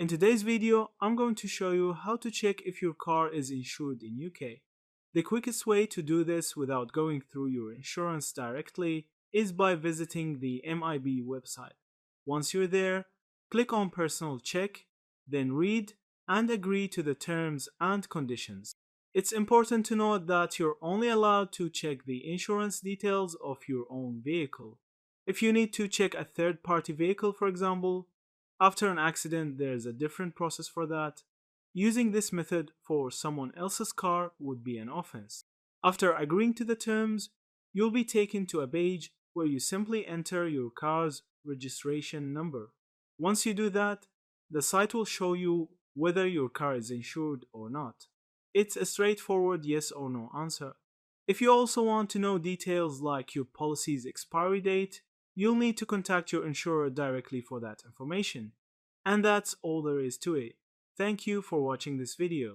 In today's video, I'm going to show you how to check if your car is insured in UK. The quickest way to do this without going through your insurance directly is by visiting the MIB website. Once you're there, click on Personal Check, then read and agree to the terms and conditions. It's important to note that you're only allowed to check the insurance details of your own vehicle. If you need to check a third-party vehicle, for example, after an accident, there's a different process for that. Using this method for someone else's car would be an offense. After agreeing to the terms, you'll be taken to a page where you simply enter your car's registration number. Once you do that, the site will show you whether your car is insured or not. It's a straightforward yes or no answer. If you also want to know details like your policy's expiry date, you'll need to contact your insurer directly for that information. And that's all there is to it. Thank you for watching this video.